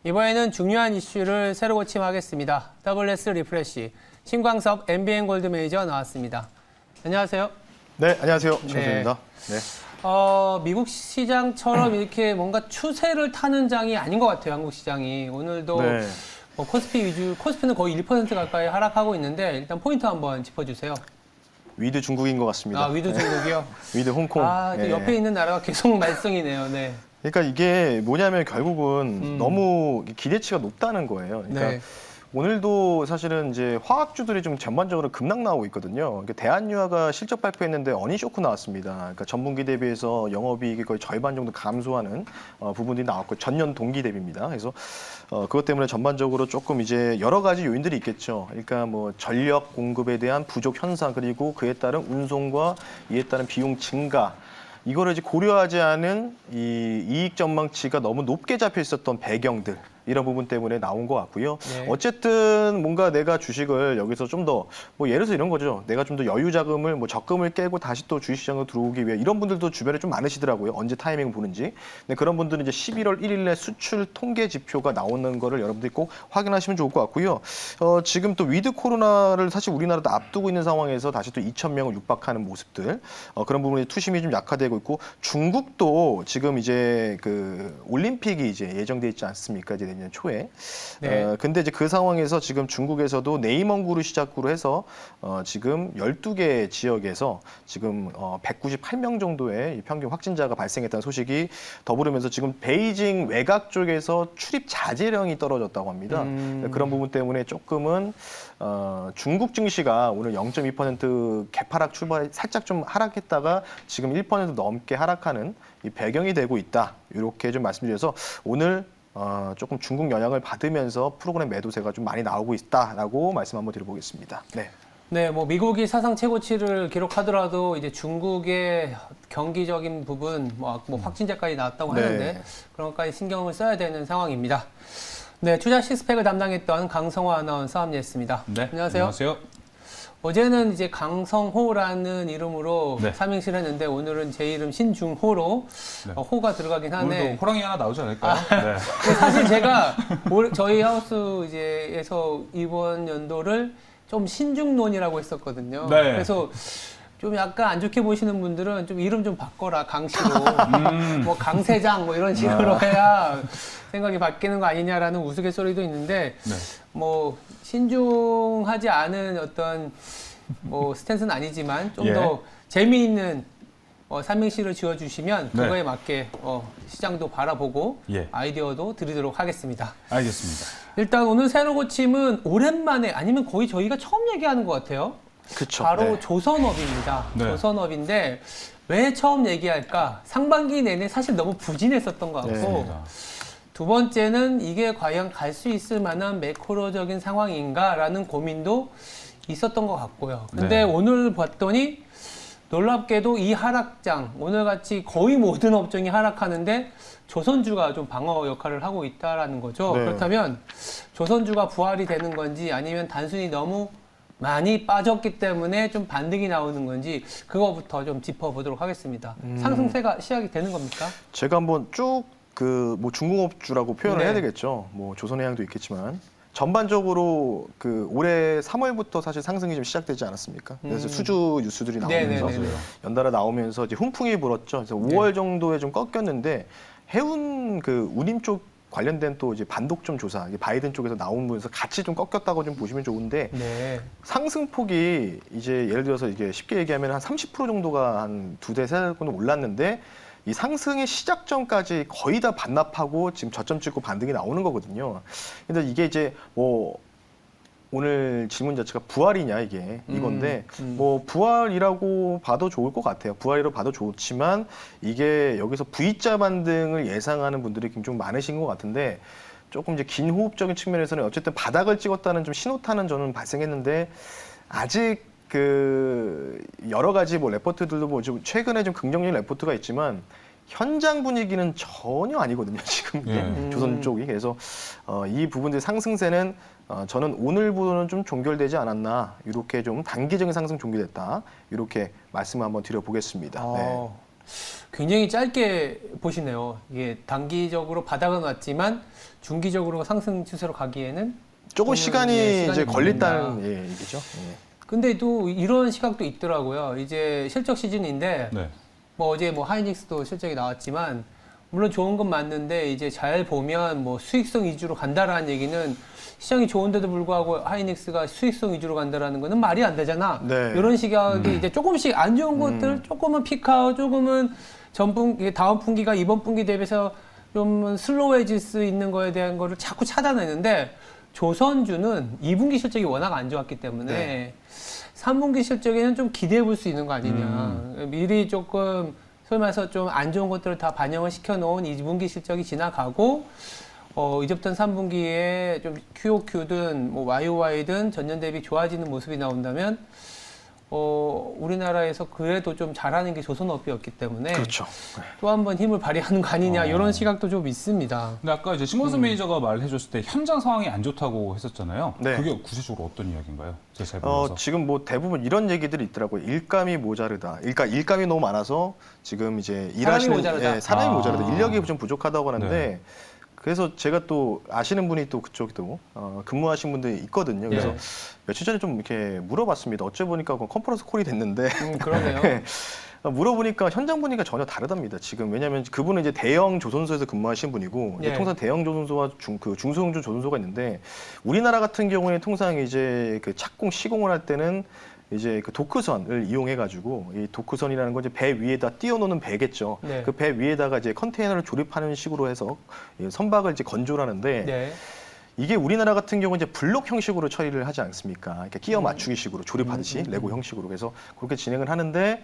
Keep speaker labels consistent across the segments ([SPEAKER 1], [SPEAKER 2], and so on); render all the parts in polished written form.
[SPEAKER 1] 이번에는 중요한 이슈를 새로 고침하겠습니다. WS 리프레시 신광섭 MBN 골드 매니저 나왔습니다. 안녕하세요.
[SPEAKER 2] 네, 안녕하세요. 신광섭입니다. 네.
[SPEAKER 1] 미국 시장처럼 이렇게 뭔가 추세를 타는 장이 아닌 것 같아요. 한국 시장이. 오늘도
[SPEAKER 2] 네.
[SPEAKER 1] 코스피 위주, 코스피는 거의 1% 가까이 하락하고 있는데 일단 포인트 한번 짚어주세요.
[SPEAKER 2] 위드 중국인 것 같습니다.
[SPEAKER 1] 위드 중국이요?
[SPEAKER 2] 위드 홍콩.
[SPEAKER 1] 그 옆에 있는 나라가 계속 말썽이네요. 네.
[SPEAKER 2] 그러니까 이게 뭐냐면 결국은 너무 기대치가 높다는 거예요. 그러니까
[SPEAKER 1] 네.
[SPEAKER 2] 오늘도 사실은 이제 화학주들이 좀 전반적으로 급락 나오고 있거든요. 그러니까 대한유화가 실적 발표했는데 어닝 쇼크 나왔습니다. 그러니까 전분기 대비해서 영업이익이 거의 절반 정도 감소하는 부분들이 나왔고 전년 동기 대비입니다. 그래서 그것 때문에 전반적으로 조금 이제 여러 가지 요인들이 있겠죠. 그러니까 뭐 전력 공급에 대한 부족 현상 그리고 그에 따른 운송과 이에 따른 비용 증가. 이거를 이제 고려하지 않은 이 이익 전망치가 너무 높게 잡혀 있었던 배경들 이런 부분 때문에 나온 것 같고요.
[SPEAKER 1] 네.
[SPEAKER 2] 어쨌든 뭔가 내가 주식을 여기서 좀 더 뭐 예를 들어서 이런 거죠. 내가 좀 더 여유 자금을 뭐 적금을 깨고 다시 또 주식시장으로 들어오기 위해 이런 분들도 주변에 좀 많으시더라고요. 언제 타이밍을 보는지. 근데 그런 분들은 이제 11월 1일에 수출 통계 지표가 나오는 거를 여러분들이 꼭 확인하시면 좋을 것 같고요. 지금 또 위드 코로나를 사실 우리나라도 앞두고 있는 상황에서 다시 또 2,000명을 육박하는 모습들 그런 부분에 투심이 좀 약화되고 있고 중국도 지금 이제 그 올림픽이 이제 예정돼 있지 않습니까? 이제 내년 초에.
[SPEAKER 1] 네.
[SPEAKER 2] 근데 이제 그 상황에서 지금 중국에서도 네이멍구를 시작으로 해서 지금 12개 지역에서 지금 198명 정도의 평균 확진자가 발생했다는 소식이 더불으면서 지금 베이징 외곽 쪽에서 출입 자제령이 떨어졌다고 합니다. 그런 부분 때문에 조금은 중국 증시가 오늘 0.2% 개파락 출발 살짝 좀 하락했다가 지금 1% 넘게 하락하는 이 배경이 되고 있다. 이렇게 좀 말씀드려서 오늘 조금 중국 영향을 받으면서 프로그램 매도세가 좀 많이 나오고 있다라고 말씀 한번 드려보겠습니다. 네.
[SPEAKER 1] 네, 뭐 미국이 사상 최고치를 기록하더라도 이제 중국의 경기적인 부분, 뭐 확진자까지 나왔다고
[SPEAKER 2] 네.
[SPEAKER 1] 하는데 그런 것까지 신경을 써야 되는 상황입니다. 네, 투자 시스펙을 담당했던 강성호 아나운서 함께했습니다.
[SPEAKER 3] 네,
[SPEAKER 1] 안녕하세요.
[SPEAKER 3] 안녕하세요.
[SPEAKER 1] 어제는 이제 강성호라는 이름으로
[SPEAKER 3] 네.
[SPEAKER 1] 삼행시를 했는데 오늘은 제 이름 신중호로
[SPEAKER 3] 네.
[SPEAKER 1] 호가 들어가긴 하네.
[SPEAKER 3] 오늘도 호랑이 하나 나오지 않을까요? 네.
[SPEAKER 1] 근데 사실 제가 저희 하우스 이제에서 이번 연도를 좀 신중론이라고 했었거든요.
[SPEAKER 3] 네.
[SPEAKER 1] 그래서 좀 약간 안 좋게 보시는 분들은 좀 이름 좀 바꿔라 강씨로 뭐 강세장 뭐 이런 식으로 해야 생각이 바뀌는 거 아니냐라는 우스갯소리도 있는데
[SPEAKER 3] 네.
[SPEAKER 1] 뭐 신중하지 않은 어떤 뭐 스탠스는 아니지만 좀
[SPEAKER 3] 예.
[SPEAKER 1] 더 재미있는 삼행시를 지어주시면
[SPEAKER 3] 네.
[SPEAKER 1] 그거에 맞게 시장도 바라보고
[SPEAKER 3] 예.
[SPEAKER 1] 아이디어도 드리도록 하겠습니다.
[SPEAKER 3] 알겠습니다.
[SPEAKER 1] 일단 오늘 새로 고침은 오랜만에 아니면 거의 저희가 처음 얘기하는 것 같아요.
[SPEAKER 2] 그쵸.
[SPEAKER 1] 바로
[SPEAKER 2] 네.
[SPEAKER 1] 조선업입니다.
[SPEAKER 3] 네.
[SPEAKER 1] 조선업인데 왜 처음 얘기할까? 상반기 내내 사실 너무 부진했었던 것 같고
[SPEAKER 2] 네.
[SPEAKER 1] 두 번째는 이게 과연 갈 수 있을 만한 매크로적인 상황인가라는 고민도 있었던 것 같고요. 근데
[SPEAKER 3] 네.
[SPEAKER 1] 오늘 봤더니 놀랍게도 이 하락장, 오늘같이 거의 모든 업종이 하락하는데 조선주가 좀 방어 역할을 하고 있다라는 거죠.
[SPEAKER 2] 네.
[SPEAKER 1] 그렇다면 조선주가 부활이 되는 건지 아니면 단순히 너무 많이 빠졌기 때문에 좀 반등이 나오는 건지 그거부터 좀 짚어보도록 하겠습니다. 상승세가 시작이 되는 겁니까?
[SPEAKER 2] 제가 한번 쭉 그 뭐 중공업주라고 표현을
[SPEAKER 1] 네.
[SPEAKER 2] 해야 되겠죠. 뭐 조선해양도 있겠지만 전반적으로 그 올해 3월부터 사실 상승이 좀 시작되지 않았습니까? 그래서 수주 뉴스들이 나오면서
[SPEAKER 1] 네네네.
[SPEAKER 2] 연달아 나오면서 이제 훈풍이 불었죠. 그래서 5월 정도에 좀 꺾였는데 해운 그 운임 쪽 관련된 또 이제 반독점 조사, 이게 바이든 쪽에서 나온 분에서 같이 좀 꺾였다고 좀 보시면 좋은데
[SPEAKER 1] 네.
[SPEAKER 2] 상승폭이 이제 예를 들어서 이게 쉽게 얘기하면 한 30% 정도가 한 두 대, 세 대 정도 올랐는데 이 상승의 시작점까지 거의 다 반납하고 지금 저점 찍고 반등이 나오는 거거든요. 근데 이게 이제 뭐 오늘 질문 자체가 부활이냐 이게 이건데 뭐 부활이라고 봐도 좋을 것 같아요. 부활이라고 봐도 좋지만 이게 여기서 V자 반등을 예상하는 분들이 좀 많으신 것 같은데 조금 이제 긴 호흡적인 측면에서는 어쨌든 바닥을 찍었다는 좀 신호탄은 저는 발생했는데 아직 그 여러 가지 뭐 레포트들도 뭐 좀 최근에 좀 긍정적인 레포트가 있지만 현장 분위기는 전혀 아니거든요. 지금 이게 조선 쪽이. 그래서 이 부분들 상승세는 저는 오늘부터는 좀 종결되지 않았나 이렇게 좀 단기적인 상승 종결됐다 이렇게 말씀을 한번 드려보겠습니다. 네.
[SPEAKER 1] 굉장히 짧게 보시네요. 이게 단기적으로 바닥은 왔지만 중기적으로 상승 추세로 가기에는
[SPEAKER 2] 조금 시간이 이제
[SPEAKER 1] 걸린다.
[SPEAKER 2] 걸린다는 얘기죠. 예.
[SPEAKER 1] 근데 또 이런 시각도 있더라고요. 이제 실적 시즌인데
[SPEAKER 3] 네.
[SPEAKER 1] 뭐 어제 뭐 하이닉스도 실적이 나왔지만 물론 좋은 건 맞는데 이제 잘 보면 뭐 수익성 위주로 간다라는 얘기는 시장이 좋은데도 불구하고 하이닉스가 수익성 위주로 간다라는 거는 말이 안 되잖아.
[SPEAKER 2] 네.
[SPEAKER 1] 이런 시각이 이제 조금씩 안 좋은 것들 조금은 피크아웃, 조금은 다음 분기가 이번 분기 대비해서 좀 슬로우해질 수 있는 거에 대한 거를 자꾸 찾아내는데 조선주는 2분기 실적이 워낙 안 좋았기 때문에
[SPEAKER 2] 네.
[SPEAKER 1] 3분기 실적에는 좀 기대해 볼 수 있는 거 아니냐. 미리 조금 소위 말해서 좀 안 좋은 것들을 다 반영을 시켜놓은 2분기 실적이 지나가고 이제부터는 3분기에 좀 QOQ든 뭐 YOY든 전년 대비 좋아지는 모습이 나온다면 우리나라에서 그래도 좀 잘하는 게 조선업이었기 때문에
[SPEAKER 2] 그렇죠.
[SPEAKER 1] 또 한 번 힘을 발휘하는 거 아니냐 이런 시각도 좀 있습니다.
[SPEAKER 3] 근데 아까 이제 신건수 매니저가 말해줬을 때 현장 상황이 안 좋다고 했었잖아요.
[SPEAKER 2] 네.
[SPEAKER 3] 그게 구체적으로 어떤 이야기인가요? 제가 잘 몰라서.
[SPEAKER 2] 지금 뭐 대부분 이런 얘기들이 있더라고요. 일감이 모자르다. 그러니까 일감이 너무 많아서 지금 이제 일하시는
[SPEAKER 1] 모자르다.
[SPEAKER 2] 사람이
[SPEAKER 3] 아.
[SPEAKER 2] 모자르다. 인력이 좀 부족하다고 하는데
[SPEAKER 3] 네.
[SPEAKER 2] 그래서 제가 또 아시는 분이 또 그쪽도 근무하신 분들이 있거든요. 그래서
[SPEAKER 1] 네.
[SPEAKER 2] 며칠 전에 좀 이렇게 물어봤습니다. 어째 보니까 그 컨퍼런스 콜이 됐는데
[SPEAKER 1] 그러네요.
[SPEAKER 2] 물어보니까 현장 보니까 전혀 다르답니다. 지금 왜냐하면 그분은 이제 대형 조선소에서 근무하신 분이고 이제
[SPEAKER 1] 예.
[SPEAKER 2] 통상 대형 조선소와 중소형조 조선소가 있는데 우리나라 같은 경우에 통상 이제 그 착공 시공을 할 때는 이제 그 도크선을 이용해 가지고 이 도크선이라는 건 이제 배 위에다 띄워놓는 배겠죠.
[SPEAKER 1] 네.
[SPEAKER 2] 그 배 위에다가 이제 컨테이너를 조립하는 식으로 해서 이 선박을 이제 건조를 하는데
[SPEAKER 1] 네.
[SPEAKER 2] 이게 우리나라 같은 경우는 이제 블록 형식으로 처리를 하지 않습니까? 이렇게 끼워 맞추기 식으로 조립하듯이 레고 형식으로 그래서 그렇게 진행을 하는데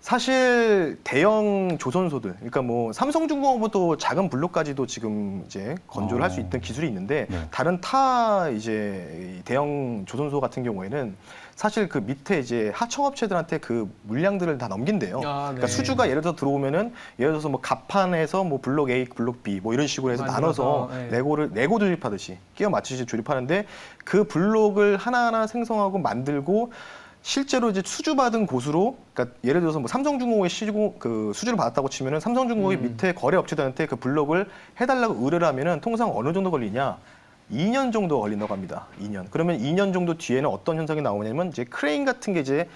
[SPEAKER 2] 사실 대형 조선소들, 그러니까 뭐 삼성중공업은 또 작은 블록까지도 지금 이제 건조를 할 수 있던 기술이 있는데
[SPEAKER 3] 네.
[SPEAKER 2] 다른 타 이제 대형 조선소 같은 경우에는 사실 그 밑에 이제 하청업체들한테 그 물량들을 다 넘긴대요.
[SPEAKER 1] 아, 네.
[SPEAKER 2] 그러니까 수주가 예를 들어 들어오면은 예를 들어서 뭐 갑판에서 뭐 블록 A, 블록 B 뭐 이런 식으로 해서
[SPEAKER 1] 만들어서,
[SPEAKER 2] 나눠서
[SPEAKER 1] 네.
[SPEAKER 2] 레고 조립하듯이 끼워 맞추듯이 조립하는데 그 블록을 하나하나 생성하고 만들고 실제로 이제 수주받은 곳으로, 그러니까 예를 들어서 뭐 삼성중공업에 수주를 받았다고 치면은 삼성중공업이 밑에 거래 업체들한테 그 블록을 해달라고 의뢰를 하면은 통상 어느 정도 걸리냐? 2년 정도 걸린다고 합니다. 2년. 그러면 2년 정도 뒤에는 어떤 현상이 나오냐면 이제 크레인 같은 게 이제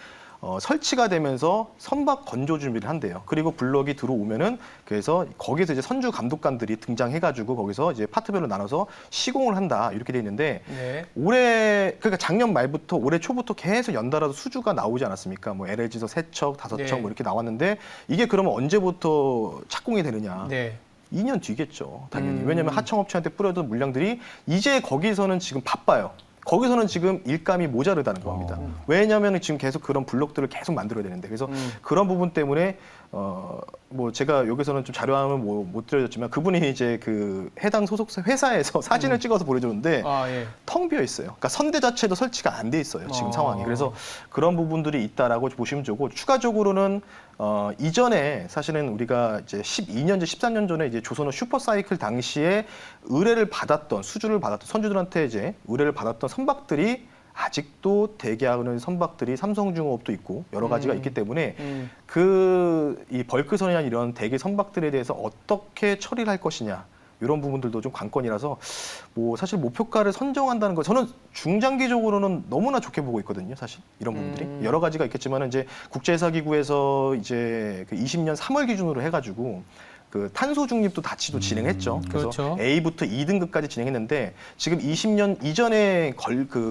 [SPEAKER 2] 설치가 되면서 선박 건조 준비를 한대요. 그리고 블록이 들어오면은 그래서 거기서 이제 선주 감독관들이 등장해가지고 거기서 이제 파트별로 나눠서 시공을 한다 이렇게 돼 있는데
[SPEAKER 1] 네.
[SPEAKER 2] 올해 그러니까 작년 말부터 올해 초부터 계속 연달아서 수주가 나오지 않았습니까? 뭐 LG에서 3척, 5척
[SPEAKER 1] 네.
[SPEAKER 2] 뭐 이렇게 나왔는데 이게 그러면 언제부터 착공이 되느냐?
[SPEAKER 1] 네.
[SPEAKER 2] 2년 뒤겠죠, 당연히. 왜냐하면 하청업체한테 뿌려둔 물량들이 이제 거기서는 지금 바빠요. 거기서는 지금 일감이 모자르다는 겁니다. 왜냐하면 지금 계속 그런 블록들을 계속 만들어야 되는데 그래서 그런 부분 때문에 뭐 제가 여기서는 좀 자료함은 뭐 못 드려줬지만 그분이 이제 그 해당 소속사 회사에서 사진을 찍어서 보내줬는데
[SPEAKER 1] 아, 예.
[SPEAKER 2] 텅 비어 있어요. 그러니까 선대 자체도 설치가 안 돼 있어요. 지금
[SPEAKER 1] 어.
[SPEAKER 2] 상황이. 그래서 그런 부분들이 있다라고 보시면 좋고 추가적으로는 이전에 사실은 우리가 이제 12년, 13년 전에 이제 조선업 슈퍼사이클 당시에 의뢰를 받았던 수주를 받았던 선주들한테 이제 의뢰를 받았던 선박들이 아직도 대기하는 선박들이 삼성중공업도 있고 여러 가지가 있기 때문에 이 벌크선이나 이런 대기 선박들에 대해서 어떻게 처리를 할 것이냐 이런 부분들도 좀 관건이라서 뭐 사실 목표가를 선정한다는 거 저는 중장기적으로는 너무나 좋게 보고 있거든요. 사실 이런 부분들이 여러 가지가 있겠지만 이제 국제회사기구에서 이제 그 20년 3월 기준으로 해가지고 그 탄소 중립도 다치도 진행했죠. 그래서
[SPEAKER 1] 그렇죠.
[SPEAKER 2] A부터 2등급까지 진행했는데 지금 20년 이전에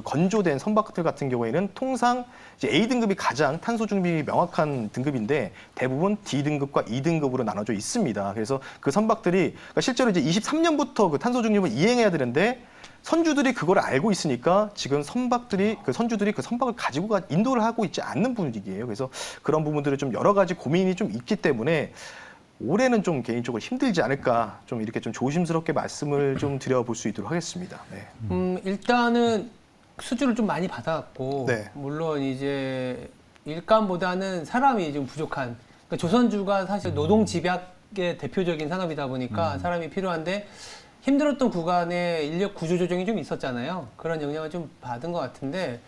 [SPEAKER 2] 건조된 선박들 같은 경우에는 통상 이제 A등급이 가장 탄소 중립이 명확한 등급인데 대부분 D등급과 2등급으로 나눠져 있습니다. 그래서 그 선박들이 그러니까 실제로 이제 23년부터 그 탄소 중립을 이행해야 되는데 선주들이 그걸 알고 있으니까 지금 선주들이 그 선박을 가지고 인도를 하고 있지 않는 분위기예요. 그래서 그런 부분들을 좀 여러 가지 고민이 좀 있기 때문에 올해는 좀 개인적으로 힘들지 않을까 좀 이렇게 좀 조심스럽게 말씀을 좀 드려볼 수 있도록 하겠습니다. 네.
[SPEAKER 1] 일단은 수주를 좀 많이 받았고
[SPEAKER 2] 네.
[SPEAKER 1] 물론 이제 일감보다는 사람이 좀 부족한 그러니까 조선주가 사실 노동 집약의 대표적인 산업이다 보니까 사람이 필요한데 힘들었던 구간에 인력 구조 조정이 좀 있었잖아요. 그런 영향을 좀 받은 것 같은데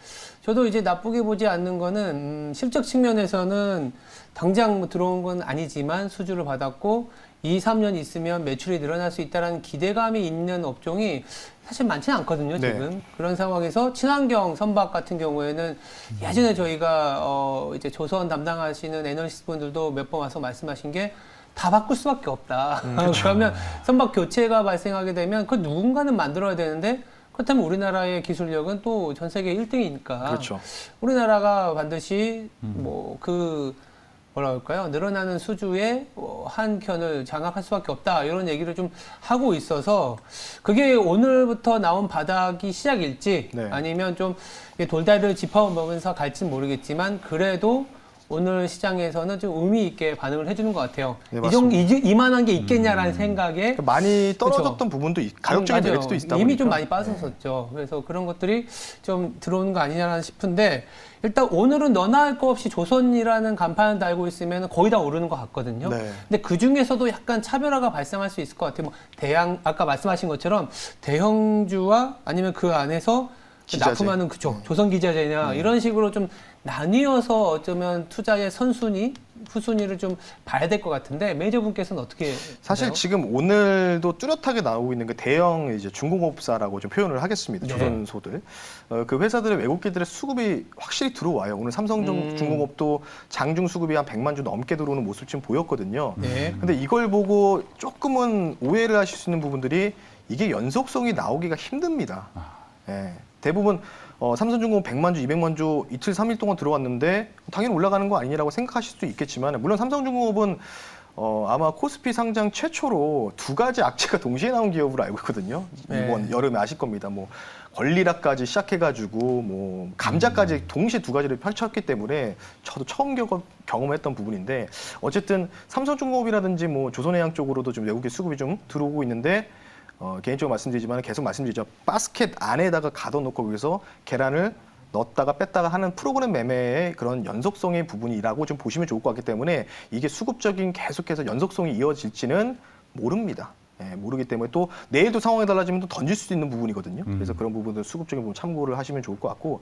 [SPEAKER 1] 저도 이제 나쁘게 보지 않는 거는 실적 측면에서는 당장 뭐 들어온 건 아니지만 수주를 받았고 2, 3년 있으면 매출이 늘어날 수 있다는 기대감이 있는 업종이 사실 많지는 않거든요, 지금.
[SPEAKER 2] 네.
[SPEAKER 1] 그런 상황에서 친환경 선박 같은 경우에는 예전에 저희가 이제 조선 담당하시는 애널리스트 분들도 몇 번 와서 말씀하신 게 다 바꿀 수밖에 없다. 그러면 선박 교체가 발생하게 되면 그 누군가는 만들어야 되는데 그렇다면 우리나라의 기술력은 또 전 세계 1등이니까
[SPEAKER 2] 그렇죠.
[SPEAKER 1] 우리나라가 반드시 뭐 뭐라 할까요? 늘어나는 수주의 한 켠을 장악할 수밖에 없다. 이런 얘기를 좀 하고 있어서 그게 오늘부터 나온 바닥이 시작일지
[SPEAKER 2] 네.
[SPEAKER 1] 아니면 좀 돌다리를 짚어보면서 갈지는 모르겠지만 그래도 오늘 시장에서는 좀 의미 있게 반응을 해주는 것 같아요.
[SPEAKER 2] 네,
[SPEAKER 1] 이만한 게 있겠냐라는 생각에
[SPEAKER 2] 많이 떨어졌던 부분도 가격적인
[SPEAKER 1] 맞아요.
[SPEAKER 2] 메리트도 있다
[SPEAKER 1] 이미
[SPEAKER 2] 보니까.
[SPEAKER 1] 좀 많이 빠졌었죠. 그래서 그런 것들이 좀 들어오는 거 아니냐라는 싶은데 일단 오늘은 너나 할 거 없이 조선이라는 간판을 달고 있으면 거의 다 오르는 것 같거든요.
[SPEAKER 2] 네.
[SPEAKER 1] 근데 그 중에서도 약간 차별화가 발생할 수 있을 것 같아요. 뭐 아까 말씀하신 것처럼 대형주와 아니면 그 안에서
[SPEAKER 2] 기자재.
[SPEAKER 1] 납품하는 그쪽 조선 기자재냐 이런 식으로 좀 나뉘어서 어쩌면 투자의 선순위, 후순위를 좀 봐야 될 것 같은데 매니저분께서는 어떻게
[SPEAKER 2] 사실
[SPEAKER 1] 보세요?
[SPEAKER 2] 지금 오늘도 뚜렷하게 나오고 있는 게 대형 이제 중공업사라고 좀 표현을 하겠습니다.
[SPEAKER 1] 네.
[SPEAKER 2] 조선소들. 그 회사들의 외국기들의 수급이 확실히 들어와요. 오늘 삼성중공업도 장중 수급이 한 100만 주 넘게 들어오는 모습 지금 보였거든요.
[SPEAKER 1] 네.
[SPEAKER 2] 근데 이걸 보고 조금은 오해를 하실 수 있는 부분들이 이게 연속성이 나오기가 힘듭니다. 예. 대부분 삼성중공업 100만 주, 200만 주 이틀, 3일 동안 들어왔는데 당연히 올라가는 거 아니냐라고 생각하실 수도 있겠지만 물론 삼성중공업은 아마 코스피 상장 최초로 두 가지 악재가 동시에 나온 기업으로 알고 있거든요.
[SPEAKER 1] 네.
[SPEAKER 2] 이번 여름에 아실 겁니다. 뭐 권리락까지 시작해가지고 뭐 감자까지 동시에 두 가지를 펼쳤기 때문에 저도 처음 경험했던 부분인데 어쨌든 삼성중공업이라든지 뭐 조선해양 쪽으로도 좀 외국의 수급이 좀 들어오고 있는데 개인적으로 말씀드리지만 계속 말씀드리죠. 바스켓 안에다가 가둬놓고 거기서 계란을 넣었다가 뺐다가 하는 프로그램 매매의 그런 연속성의 부분이라고 좀 보시면 좋을 것 같기 때문에 이게 수급적인 계속해서 연속성이 이어질지는 모릅니다. 예, 모르기 때문에 또 내일도 상황이 달라지면 또 던질 수 있는 부분이거든요. 그래서 그런 부분들 수급적인 부분 참고를 하시면 좋을 것 같고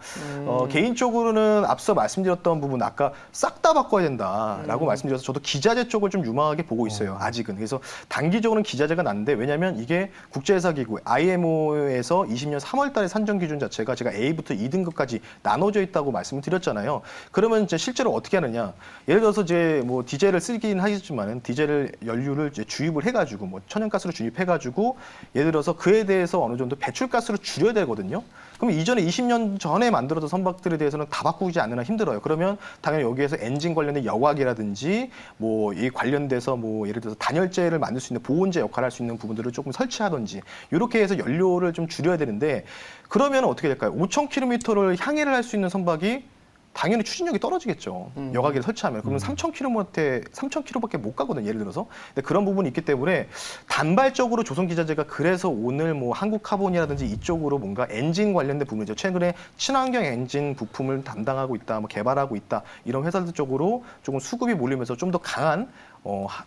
[SPEAKER 2] 개인적으로는 앞서 말씀드렸던 부분 아까 싹 다 바꿔야 된다라고 말씀드려서 저도 기자재 쪽을 좀 유망하게 보고 있어요. 아직은. 그래서 단기적으로는 기자재가 난데 왜냐하면 이게 국제회사기구 IMO에서 20년 3월 달에 산정 기준 자체가 제가 A부터 2등급까지 나눠져 있다고 말씀을 드렸잖아요. 그러면 이제 실제로 어떻게 하느냐. 예를 들어서 이제 뭐 디젤을 쓰긴 하겠지만은 디젤 연료를 이제 주입을 해가지고 뭐 천연가스를 주입해가지고 예를 들어서 그에 대해서 어느 정도 배출가스를 줄여야 되거든요. 그럼 이전에 20년 전에 만들어진 선박들에 대해서는 다 바꾸지 않으나 힘들어요. 그러면 당연히 여기에서 엔진 관련된 여과기라든지 뭐 이 관련돼서 뭐 예를 들어서 단열재를 만들 수 있는 보온재 역할을 할 수 있는 부분들을 조금 설치하든지 이렇게 해서 연료를 좀 줄여야 되는데 그러면 어떻게 될까요? 5,000km를 향해를 할 수 있는 선박이 당연히 추진력이 떨어지겠죠. 여과기를 설치하면. 그러면 3,000km밖에 못 가거든요. 예를 들어서. 근데 그런 부분이 있기 때문에 단발적으로 조선기자재가 그래서 오늘 뭐 한국카본이라든지 이쪽으로 뭔가 엔진 관련된 부분이죠. 최근에 친환경 엔진 부품을 담당하고 있다, 뭐 개발하고 있다 이런 회사들 쪽으로 조금 수급이 몰리면서 좀 더 강한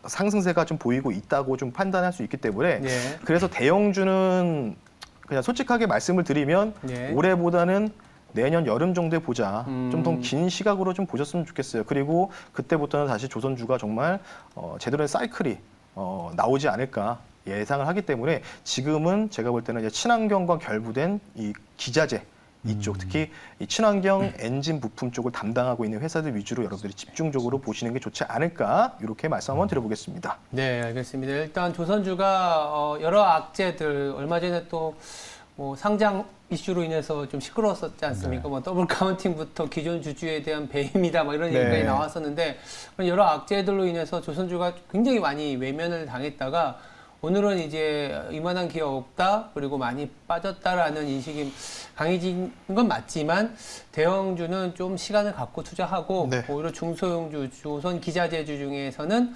[SPEAKER 2] 상승세가 좀 보이고 있다고 좀 판단할 수 있기 때문에
[SPEAKER 1] 네.
[SPEAKER 2] 그래서 대형주는 그냥 솔직하게 말씀을 드리면
[SPEAKER 1] 네.
[SPEAKER 2] 올해보다는 내년 여름 정도에 보자. 좀 더 긴 시각으로 좀 보셨으면 좋겠어요. 그리고 그때부터는 다시 조선주가 정말 제대로 된 사이클이 나오지 않을까 예상을 하기 때문에 지금은 제가 볼 때는 이제 친환경과 결부된 이 기자재 이쪽 특히 이 친환경 엔진 부품 쪽을 담당하고 있는 회사들 위주로 여러분들이 집중적으로 보시는 게 좋지 않을까 이렇게 말씀 한번 드려보겠습니다.
[SPEAKER 1] 네, 알겠습니다. 일단 조선주가 여러 악재들 얼마 전에 또 뭐 상장 이슈로 인해서 좀 시끄러웠었지 않습니까? 뭐 더블 카운팅부터 기존 주주에 대한 배임이다 뭐 이런
[SPEAKER 2] 네.
[SPEAKER 1] 얘기가 나왔었는데 그런 여러 악재들로 인해서 조선주가 굉장히 많이 외면을 당했다가 오늘은 이제 이만한 기업 없다 그리고 많이 빠졌다라는 인식이 강해진 건 맞지만 대형주는 좀 시간을 갖고 투자하고
[SPEAKER 2] 네.
[SPEAKER 1] 오히려 중소형주, 조선 기자재주 중에서는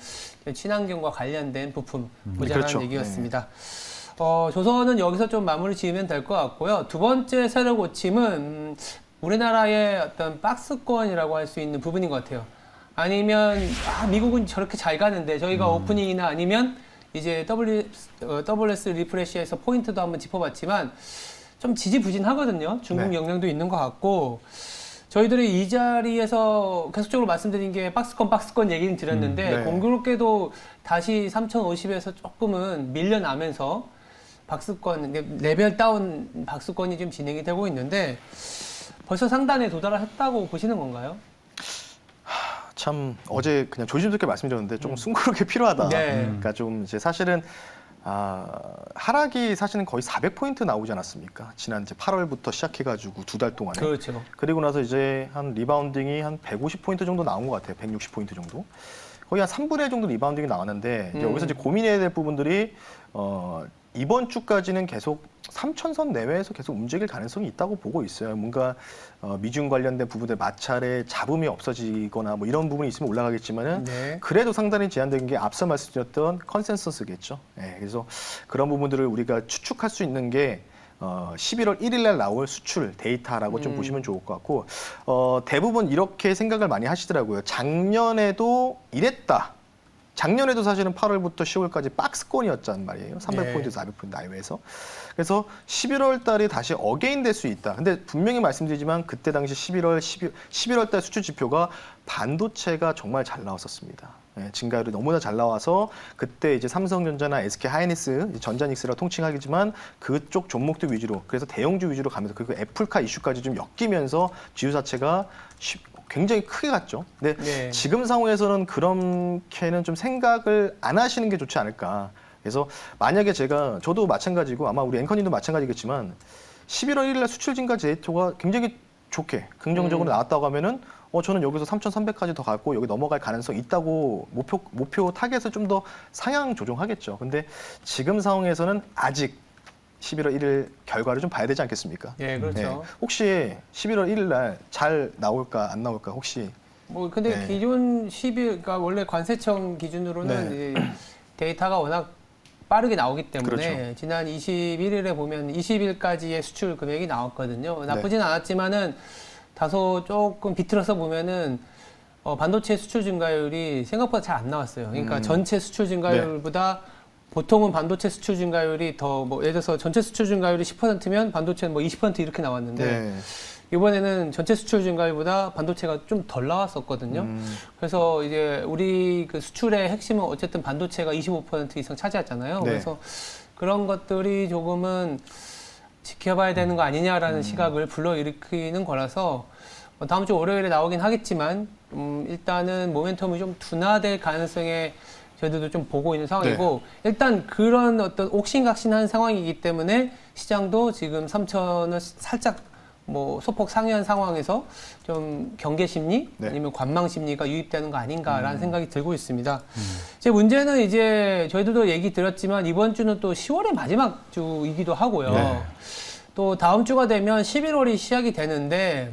[SPEAKER 1] 친환경과 관련된 부품 보자라는
[SPEAKER 2] 그렇죠.
[SPEAKER 1] 얘기였습니다. 조선은 여기서 좀 마무리 지으면 될 것 같고요. 두 번째 세력 고침은 우리나라의 어떤 박스권이라고 할 수 있는 부분인 것 같아요. 아니면 미국은 저렇게 잘 가는데 저희가 오프닝이나 아니면 이제 WS 리프레시에서 포인트도 한번 짚어봤지만 좀 지지부진하거든요. 중국
[SPEAKER 2] 네.
[SPEAKER 1] 영향도 있는 것 같고 저희들이 이 자리에서 계속적으로 말씀드린 게 박스권 얘기는 드렸는데
[SPEAKER 2] 네.
[SPEAKER 1] 공교롭게도 다시 3050에서 조금은 밀려나면서 박스권, 레벨 다운 박스권이 좀 진행이 되고 있는데 벌써 상단에 도달을 했다고 보시는 건가요?
[SPEAKER 2] 참 어제 그냥 조심스럽게 말씀드렸는데 조금 숨고르게 필요하다.
[SPEAKER 1] 네.
[SPEAKER 2] 그러니까 좀 이제 사실은 하락이 사실은 거의 400포인트 나오지 않았습니까? 지난 이제 8월부터 시작해가지고 2달 동안에.
[SPEAKER 1] 그렇죠.
[SPEAKER 2] 그리고 나서 이제 한 리바운딩이 한 150포인트 정도 나온 것 같아요. 160포인트 정도. 거의 한 3분의 1 정도 리바운딩이 나왔는데 이제 여기서 이제 고민해야 될 부분들이 이번 주까지는 계속 3,000선 내외에서 계속 움직일 가능성이 있다고 보고 있어요. 뭔가 미중 관련된 부분들 마찰에 잡음이 없어지거나 뭐 이런 부분이 있으면 올라가겠지만은
[SPEAKER 1] 네.
[SPEAKER 2] 그래도 상당히 제한된 게 앞서 말씀드렸던 컨센서스겠죠. 네, 그래서 그런 부분들을 우리가 추측할 수 있는 게 11월 1일 날 나올 수출 데이터라고 좀 보시면 좋을 것 같고 대부분 이렇게 생각을 많이 하시더라고요. 작년에도 이랬다. 작년에도 사실은 8월부터 10월까지 박스권이었단 말이에요. 300포인트, 400포인트 나이에서. 그래서 11월 달이 다시 어게인 될 수 있다. 근데 분명히 말씀드리지만 그때 당시 11월 달 수출 지표가 반도체가 정말 잘 나왔었습니다. 예, 증가율이 너무나 잘 나와서 그때 이제 삼성전자나 SK 하이닉스, 전자닉스라 통칭하겠지만 그쪽 종목들 위주로 그래서 대형주 위주로 가면서 그리고 애플카 이슈까지 좀 엮이면서 지수 자체가 굉장히 크게 갔죠. 근데
[SPEAKER 1] 네.
[SPEAKER 2] 지금 상황에서는 그렇게는 좀 생각을 안 하시는 게 좋지 않을까. 그래서 만약에 저도 마찬가지고 아마 우리 앵커님도 마찬가지겠지만 11월 1일 날 수출 증가 데이터가 굉장히 좋게 긍정적으로 나왔다고 하면은 저는 여기서 3,300까지 더 갔고 여기 넘어갈 가능성이 있다고 목표 타겟을 좀 더 상향 조정하겠죠. 근데 지금 상황에서는 아직 11월 1일 결과를 좀 봐야 되지 않겠습니까?
[SPEAKER 1] 예, 그렇죠.
[SPEAKER 2] 혹시 11월 1일 날 잘 나올까 안 나올까 혹시
[SPEAKER 1] 뭐 근데
[SPEAKER 2] 네.
[SPEAKER 1] 기존 10일, 그러니까 원래 관세청 기준으로는
[SPEAKER 2] 네.
[SPEAKER 1] 이제 데이터가 워낙 빠르게 나오기 때문에
[SPEAKER 2] 그렇죠.
[SPEAKER 1] 지난 21일에 보면 20일까지의 수출 금액이 나왔거든요. 나쁘진 않았지만은 다소 조금 비틀어서 보면은 반도체 수출 증가율이 생각보다 잘 안 나왔어요. 그러니까 전체 수출 증가율보다 보통은 반도체 수출 증가율이 더 뭐 예를 들어서 전체 수출 증가율이 10%면 반도체는 뭐 20% 이렇게 나왔는데
[SPEAKER 2] 네.
[SPEAKER 1] 이번에는 전체 수출 증가율보다 반도체가 좀 덜 나왔었거든요. 그래서 이제 우리 그 수출의 핵심은 어쨌든 반도체가 25% 이상 차지하잖아요.
[SPEAKER 2] 네.
[SPEAKER 1] 그래서 그런 것들이 조금은 지켜봐야 되는 거 아니냐라는 시각을 불러일으키는 거라서 다음 주 월요일에 나오긴 하겠지만 일단은 모멘텀이 좀 둔화될 가능성에 저희들도 좀 보고 있는 상황이고 일단 그런 어떤 옥신각신한 상황이기 때문에 시장도 지금 3,000을 살짝 뭐 소폭 상회한 상황에서 좀 경계 심리 아니면 관망 심리가 유입되는 거 아닌가라는 생각이 들고 있습니다. 제 문제는 이제 저희들도 얘기 드렸지만 이번 주는 또 10월의 마지막 주이기도 하고요. 또 다음 주가 되면 11월이 시작이 되는데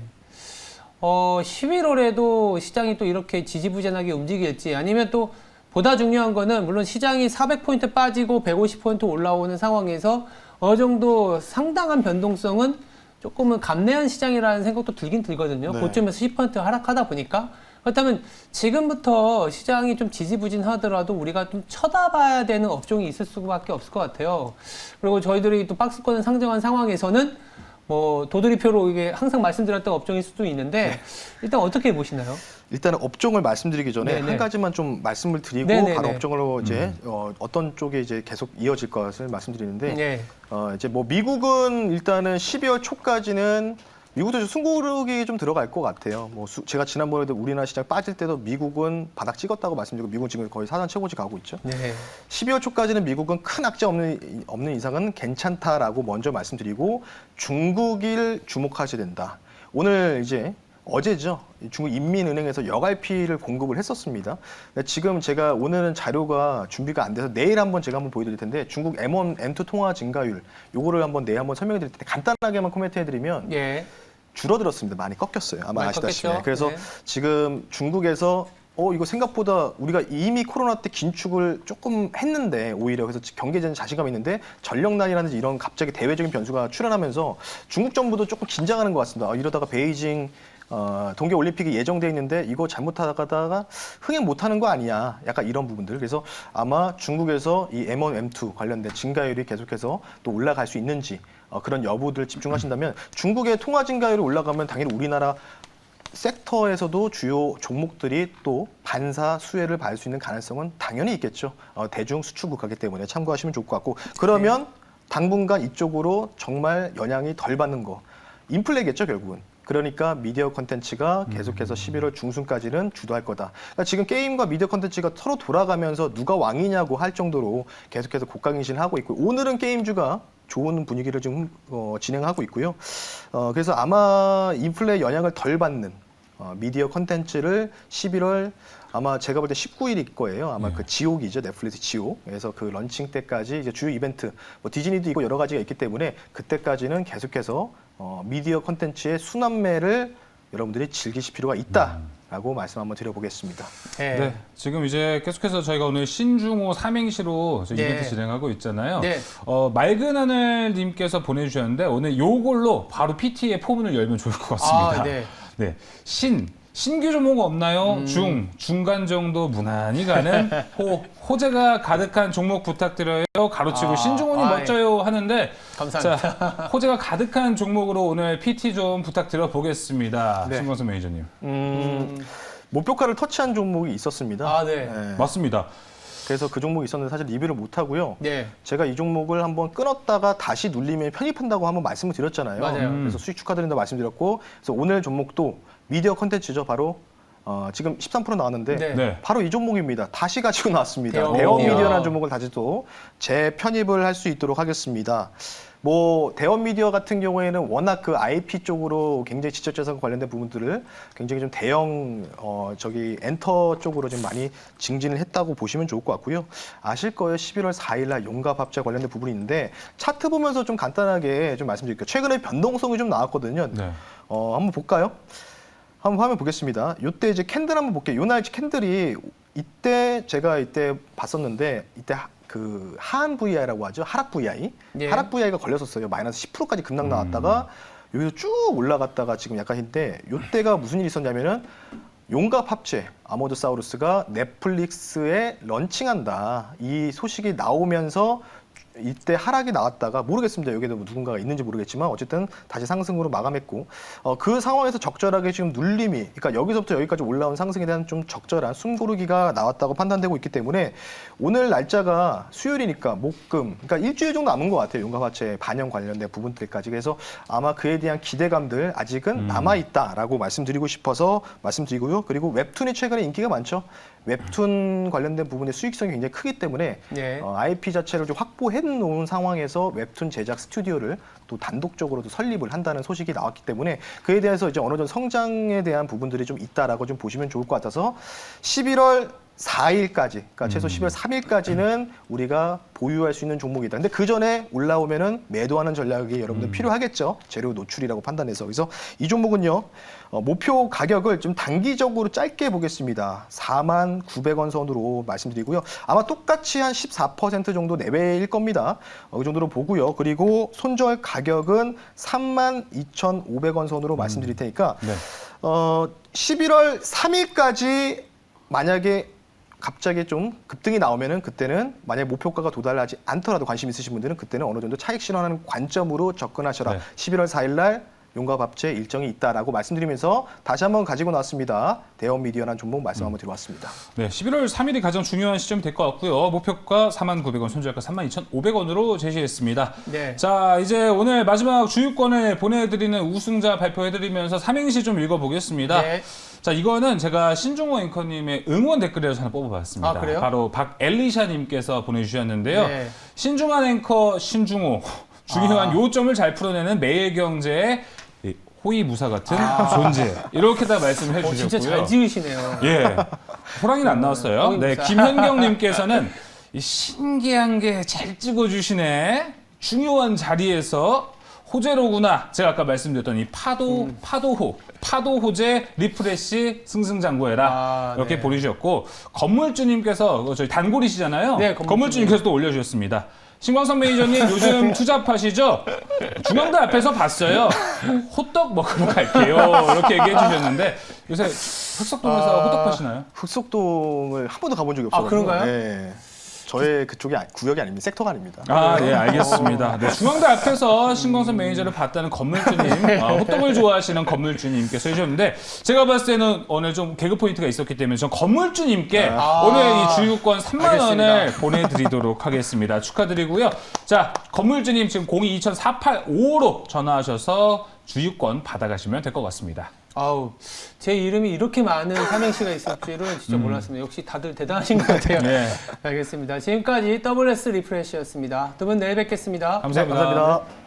[SPEAKER 1] 11월에도 시장이 또 이렇게 지지부진하게 움직일지 아니면 또 보다 중요한 거는 물론 시장이 400포인트 빠지고 150포인트 올라오는 상황에서 어느 정도 상당한 변동성은 조금은 감내한 시장이라는 생각도 들긴 들거든요.
[SPEAKER 2] 네.
[SPEAKER 1] 고점에서 10% 하락하다 보니까. 그렇다면 지금부터 시장이 좀 지지부진하더라도 우리가 좀 쳐다봐야 되는 업종이 있을 수밖에 없을 것 같아요. 그리고 저희들이 또 박스권을 상정한 상황에서는 뭐 도드리표로 이게 항상 말씀드렸던 업종일 수도 있는데 일단 어떻게 보시나요?
[SPEAKER 2] 일단은 업종을 말씀드리기 전에
[SPEAKER 1] 네네.
[SPEAKER 2] 한 가지만 좀 말씀을 드리고
[SPEAKER 1] 네네네.
[SPEAKER 2] 바로 업종으로 이제 어떤 쪽에 이제 계속 이어질 것을 말씀드리는데
[SPEAKER 1] 네.
[SPEAKER 2] 이제 뭐 미국은 일단은 12월 초까지는 미국도 좀 숨고르기 좀 들어갈 것 같아요. 뭐 제가 지난번에도 우리나라 시장 빠질 때도 미국은 바닥 찍었다고 말씀드리고 미국은 지금 거의 사상 최고치 가고 있죠.
[SPEAKER 1] 네.
[SPEAKER 2] 12월 초까지는 미국은 큰 악재 없는 이상은 괜찮다라고 먼저 말씀드리고 중국을 주목하셔야 된다. 오늘 이제 어제죠. 중국 인민은행에서 여갈피를 공급을 했었습니다. 지금 제가 오늘은 자료가 준비가 안 돼서 내일 한번 제가 한번 보여드릴 텐데 중국 M1, M2 통화 증가율 요거를 한번 내일 한번 설명해 드릴 텐데 간단하게만 코멘트 해드리면
[SPEAKER 1] 예.
[SPEAKER 2] 줄어들었습니다. 많이 꺾였어요. 아마
[SPEAKER 1] 많이
[SPEAKER 2] 아시다시피.
[SPEAKER 1] 꺾였죠.
[SPEAKER 2] 그래서
[SPEAKER 1] 네.
[SPEAKER 2] 지금 중국에서 이거 생각보다 우리가 이미 코로나 때 긴축을 조금 했는데 오히려 그래서 경제적인 자신감이 있는데 전력난이라든지 이런 갑자기 대외적인 변수가 출현하면서 중국 정부도 조금 긴장하는 것 같습니다. 이러다가 베이징 동계 올림픽이 예정돼 있는데 이거 잘못하다가 흥행 못하는 거 아니야? 약간 이런 부분들. 그래서 아마 중국에서 이 M1, M2 관련된 증가율이 계속해서 또 올라갈 수 있는지 그런 여부들 집중하신다면 중국의 통화 증가율이 올라가면 당연히 우리나라 섹터에서도 주요 종목들이 또 반사 수혜를 받을 수 있는 가능성은 당연히 있겠죠. 대중 수출 국가이기 때문에 참고하시면 좋을 것 같고 그러면 당분간 이쪽으로 정말 영향이 덜 받는 거 인플레겠죠 결국은. 그러니까 미디어 콘텐츠가 계속해서 11월 중순까지는 주도할 거다. 그러니까 지금 게임과 미디어 콘텐츠가 서로 돌아가면서 누가 왕이냐고 할 정도로 계속해서 국강인신을 하고 있고 오늘은 게임주가 좋은 분위기를 좀 진행하고 있고요. 그래서 아마 인플레 영향을 덜 받는 미디어 콘텐츠를 11월 아마 제가 볼 때 19일일 거예요. 아마 그 지옥이죠. 넷플릭스 지옥. 그래서 그 런칭 때까지 이제 주요 이벤트, 뭐 디즈니도 있고 여러 가지가 있기 때문에 그때까지는 계속해서 미디어 콘텐츠의 순환매를 여러분들이 즐기실 필요가 있다라고 말씀 한번 드려보겠습니다.
[SPEAKER 3] 네, 지금 이제 계속해서 저희가 오늘 신중호 삼행시로 저희 이벤트 진행하고 있잖아요.
[SPEAKER 1] 네.
[SPEAKER 3] 맑은 하늘님께서 보내주셨는데 오늘 요걸로 바로 PT의 포문을 열면 좋을 것 같습니다. 네, 신규 종목 없나요? 중간 정도 무난히 가는 호재가 가득한 종목 부탁드려요. 가로치고 신중호님 멋져요 하는데
[SPEAKER 1] 감사합니다.
[SPEAKER 3] 자, 호재가 가득한 종목으로 오늘 PT 좀 부탁드려 보겠습니다.
[SPEAKER 2] 네.
[SPEAKER 3] 신광수 매니저님.
[SPEAKER 2] 목표가를 터치한 종목이 있었습니다.
[SPEAKER 1] 네.
[SPEAKER 3] 맞습니다.
[SPEAKER 2] 그래서 그 종목이 있었는데 사실 리뷰를 못 하고요.
[SPEAKER 1] 네.
[SPEAKER 2] 제가 이 종목을 한번 끊었다가 다시 눌리면 편입한다고 한번 말씀을 드렸잖아요.
[SPEAKER 1] 맞아요.
[SPEAKER 2] 그래서 수익 축하드린다고 말씀드렸고 그래서 오늘 종목도 미디어 콘텐츠죠. 바로 지금 13% 나왔는데
[SPEAKER 3] 네.
[SPEAKER 2] 바로 이 종목입니다. 다시 가지고 나왔습니다.
[SPEAKER 1] 대원
[SPEAKER 2] 대원
[SPEAKER 1] 미디어.
[SPEAKER 2] 미디어라는 종목을 다시 또 재편입을 할 수 있도록 하겠습니다. 뭐 대원 미디어 같은 경우에는 워낙 그 IP 쪽으로 굉장히 지적재산 관련된 부분들을 굉장히 좀 대형 엔터 쪽으로 좀 많이 증진을 했다고 보시면 좋을 것 같고요. 아실 거예요. 11월 4일 날 용갑합체 관련된 부분이 있는데 차트 보면서 좀 간단하게 좀 말씀드릴게요. 최근에 변동성이 좀 나왔거든요.
[SPEAKER 3] 네.
[SPEAKER 2] 한번 볼까요? 한번 화면 보겠습니다. 이때 이제 캔들 한번 볼게요. 요날 캔들이 이때 제가 이때 봤었는데 이때 그 하한 VI라고 하죠. 하락 VI.
[SPEAKER 1] 예.
[SPEAKER 2] 하락 VI가 걸렸었어요. 마이너스 10%까지 급락 나왔다가 여기서 쭉 올라갔다가 지금 약간인데 요때가 무슨 일이 있었냐면은 용갑 합체 아모드사우루스가 넷플릭스에 런칭한다. 이 소식이 나오면서 이때 하락이 나왔다가 모르겠습니다. 여기에도 누군가가 있는지 모르겠지만 어쨌든 다시 상승으로 마감했고 그 상황에서 적절하게 지금 눌림이 그러니까 여기서부터 여기까지 올라온 상승에 대한 좀 적절한 숨고르기가 나왔다고 판단되고 있기 때문에 오늘 날짜가 수요일이니까 목금 그러니까 일주일 정도 남은 것 같아요. 용갑합체 반영 관련된 부분들까지 그래서 아마 그에 대한 기대감들 아직은 남아있다라고 말씀드리고 싶어서 말씀드리고요. 그리고 웹툰이 최근에 인기가 많죠. 웹툰 관련된 부분의 수익성이 굉장히 크기 때문에 IP 자체를 좀 확보해 놓은 상황에서 웹툰 제작 스튜디오를 또 단독적으로도 설립을 한다는 소식이 나왔기 때문에 그에 대해서 이제 어느 정도 성장에 대한 부분들이 좀 있다라고 좀 보시면 좋을 것 같아서 11월 4일까지, 그러니까 최소 11월 3일까지는 우리가 보유할 수 있는 종목이다. 근데 그 전에 올라오면은 매도하는 전략이 여러분들 필요하겠죠. 재료 노출이라고 판단해서. 그래서 이 종목은요, 목표 가격을 좀 단기적으로 짧게 보겠습니다. 49,000원 선으로 말씀드리고요. 아마 똑같이 한 14% 정도 내외일 겁니다. 그 정도로 보고요. 그리고 손절 가격은 32,500원 선으로 말씀드릴 테니까 11월 3일까지 만약에 갑자기 좀 급등이 나오면은 그때는 만약 목표가가 도달하지 않더라도 관심 있으신 분들은 그때는 어느 정도 차익 실현하는 관점으로 접근하셔라. 11월 4일 날 용갑합체 일정이 있다라고 말씀드리면서 다시 한번 가지고 나왔습니다. 대원 미디어라는 종목 말씀 한번 드려봤습니다.
[SPEAKER 3] 네, 11월 3일이 가장 중요한 시점이 될 것 같고요. 목표가 49,000원, 손절가 32,500원으로 제시했습니다.
[SPEAKER 1] 네.
[SPEAKER 3] 자, 이제 오늘 마지막 주유권을 보내드리는 우승자 발표해드리면서 삼행시 좀 읽어보겠습니다.
[SPEAKER 1] 네.
[SPEAKER 3] 자, 이거는 제가 신중호 앵커님의 응원 댓글에서 하나 뽑아봤습니다.
[SPEAKER 1] 아, 그래요?
[SPEAKER 3] 바로 박엘리샤님께서 보내주셨는데요.
[SPEAKER 1] 네.
[SPEAKER 3] 신중한 앵커 신중호. 중요한 요점을 잘 풀어내는 매일경제의 호위무사 같은 존재. 이렇게 다 말씀해 주셨고요.
[SPEAKER 1] 진짜 잘 지으시네요.
[SPEAKER 3] 예. 호랑이는 안 나왔어요.
[SPEAKER 1] 호위무사.
[SPEAKER 3] 네, 김현경님께서는 신기한 게 잘 찍어주시네. 중요한 자리에서 호재로구나. 제가 아까 말씀드렸던 이 파도 호재 리프레시 승승장구해라. 이렇게 보내주셨고 건물주님께서 저희 단골이시잖아요.
[SPEAKER 1] 네,
[SPEAKER 3] 건물주님께서 또 올려주셨습니다. 신광석 매니저님 요즘 투잡하시죠? 중앙대 앞에서 봤어요. 호떡 먹으러 갈게요. 이렇게 얘기해 주셨는데 요새 흑석동에서 호떡 파시나요?
[SPEAKER 2] 흑석동을 한 번도 가본 적이 없어요.
[SPEAKER 1] 그런가요?
[SPEAKER 2] 네. 저의 그쪽이 구역이 아닙니다. 섹터가 아닙니다.
[SPEAKER 3] 아, 예, 알겠습니다. 네, 중앙대 앞에서 신광석 매니저를 봤다는 건물주님, 호떡을 좋아하시는 건물주님께서 해주셨는데, 제가 봤을 때는 오늘 좀 개그 포인트가 있었기 때문에 전 건물주님께 오늘 이 주유권 3만 원을 보내드리도록 하겠습니다. 축하드리고요. 자, 건물주님 지금 02-2485로 전화하셔서 주유권 받아가시면 될 것 같습니다.
[SPEAKER 1] 아우, 제 이름이 이렇게 많은 삼행시가 있을 줄은 진짜 몰랐습니다. 역시 다들 대단하신 것 같아요.
[SPEAKER 3] 네.
[SPEAKER 1] 알겠습니다. 지금까지 WS 리프레시였습니다. 두 분 내일 뵙겠습니다.
[SPEAKER 3] 감사합니다.
[SPEAKER 2] 감사합니다.